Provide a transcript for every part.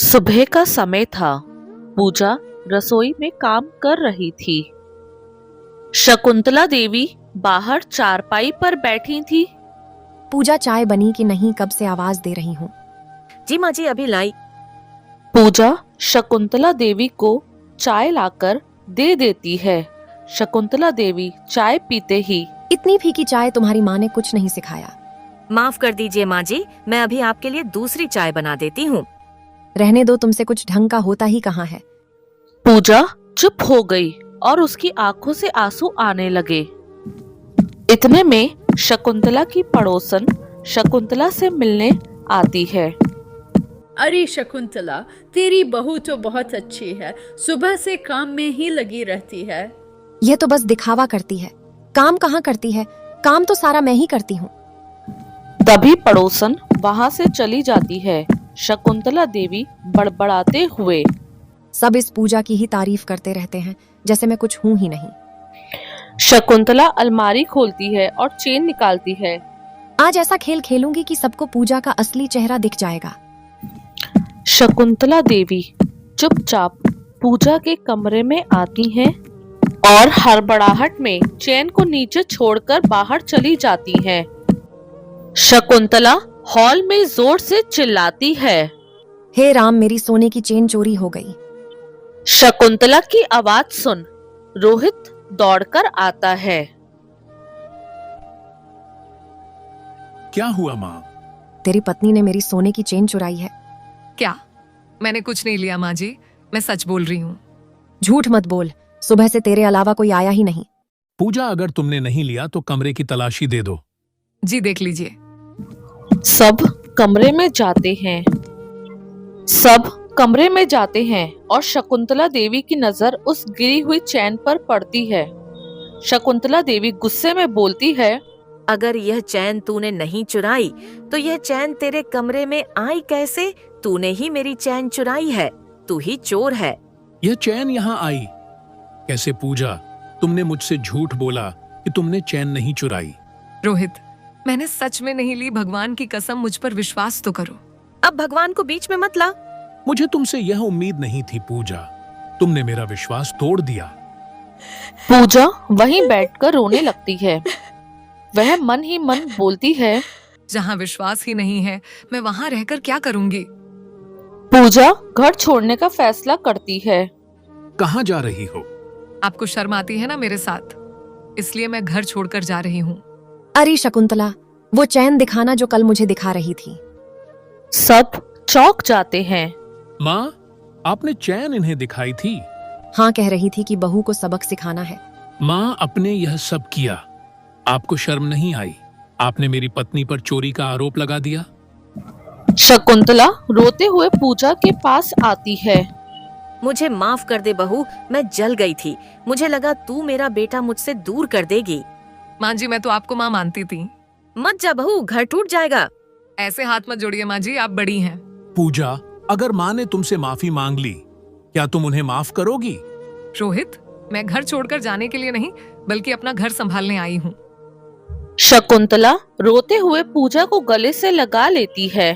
सुबह का समय था। पूजा रसोई में काम कर रही थी। शकुंतला देवी बाहर चारपाई पर बैठी थी। पूजा चाय बनी कि नहीं कब से आवाज दे रही हूँ। जी माँ जी अभी लाई। पूजा शकुंतला देवी को चाय लाकर दे देती है। शकुंतला देवी चाय पीते ही इतनी फीकी चाय तुम्हारी माँ ने कुछ नहीं सिखाया। माफ कर दीजिए माँ जी, मैं अभी आपके लिए दूसरी चाय बना देती हूँ। रहने दो, तुमसे कुछ ढंग का होता ही कहाँ है। पूजा चुप हो गई और उसकी आंखों से आंसू आने लगे। इतने में शकुंतला की पड़ोसन शकुंतला से मिलने आती है। अरे शकुंतला, तेरी बहू तो बहुत अच्छी है, सुबह से काम में ही लगी रहती है। यह तो बस दिखावा करती है, काम कहाँ करती है। काम तो सारा मैं ही करती हूँ। तभी पड़ोसन वहां से चली जाती है। शकुंतला देवी बड़बड़ाते हुए सब इस पूजा की ही तारीफ करते रहते हैं, जैसे मैं कुछ हूँ ही नहीं। शकुंतला अलमारी खोलती है और चेन निकालती है। आज ऐसा खेल खेलूंगी कि सबको पूजा का असली चेहरा दिख जाएगा। शकुंतला देवी चुपचाप पूजा के कमरे में आती हैं और हड़बड़ाहट में चेन को नीचे छोड़कर बाहर चली जाती हैं। शकुंतला हॉल में जोर से चिल्लाती है, हे राम, मेरी सोने की चेन चोरी हो गई। शकुंतला की आवाज सुन रोहित दौड़कर आता है। क्या हुआ माँ? तेरी पत्नी ने मेरी सोने की चेन चुराई है। क्या? मैंने कुछ नहीं लिया माँ जी, मैं सच बोल रही हूँ। झूठ मत बोल, सुबह से तेरे अलावा कोई आया ही नहीं। पूजा, अगर तुमने नहीं लिया तो कमरे की तलाशी दे दो। जी देख लीजिए। सब कमरे में जाते हैं। सब कमरे में जाते हैं और शकुंतला देवी की नजर उस गिरी हुई चैन पर पड़ती है। शकुंतला देवी गुस्से में बोलती है, अगर यह चैन तूने नहीं चुराई तो यह चैन तेरे कमरे में आई कैसे? तूने ही मेरी चैन चुराई है, तू ही चोर है। यह चैन यहाँ आई कैसे? पूजा, तुमने मुझसे झूठ बोला कि तुमने चैन नहीं चुराई। रोहित, मैंने सच में नहीं ली, भगवान की कसम, मुझ पर विश्वास तो करो। अब भगवान को बीच में मत ला। मुझे तुमसे यह उम्मीद नहीं थी पूजा, तुमने मेरा विश्वास तोड़ दिया। पूजा वहीं बैठकर रोने लगती है। वह मन ही मन बोलती है, जहाँ विश्वास ही नहीं है, मैं वहाँ रहकर क्या करूंगी। पूजा घर छोड़ने का फैसला करती है। कहाँ जा रही हो? आपको शर्म आती है ना मेरे साथ, इसलिए मैं घर छोड़कर जा रही हूँ। अरे शकुंतला, वो चैन दिखाना जो कल मुझे दिखा रही थी। सब चौंक जाते हैं। माँ, आपने चैन इन्हें दिखाई थी? हाँ, कह रही थी कि बहू को सबक सिखाना है। माँ, आपने यह सब किया, आपको शर्म नहीं आई? आपने मेरी पत्नी पर चोरी का आरोप लगा दिया। शकुंतला रोते हुए पूजा के पास आती है। मुझे माफ कर दे बहू, मैं जल गई थी। मुझे लगा तू मेरा बेटा मुझसे दूर कर देगी। माँ जी, मैं तो आपको माँ मानती थी। मत जा बहू, घर टूट जाएगा। ऐसे हाथ मत जोड़िए माँ जी, आप बड़ी हैं। पूजा, अगर माँ ने तुमसे माफी मांग ली, क्या तुम उन्हें माफ करोगी? रोहित, मैं घर छोड़कर जाने के लिए नहीं, बल्कि अपना घर संभालने आई हूँ। शकुंतला रोते हुए पूजा को गले से लगा लेती है।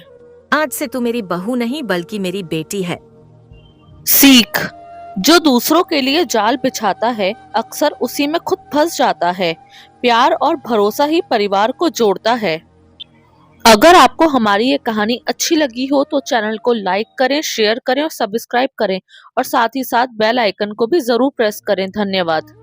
आज से तू मेरी बहू नहीं बल्कि मेरी बेटी है। सीख, जो दूसरों के लिए जाल बिछाता है अक्सर उसी में खुद फंस जाता है। प्यार और भरोसा ही परिवार को जोड़ता है। अगर आपको हमारी ये कहानी अच्छी लगी हो तो चैनल को लाइक करें, शेयर करें और सब्सक्राइब करें और साथ ही साथ बेल आइकन को भी जरूर प्रेस करें। धन्यवाद।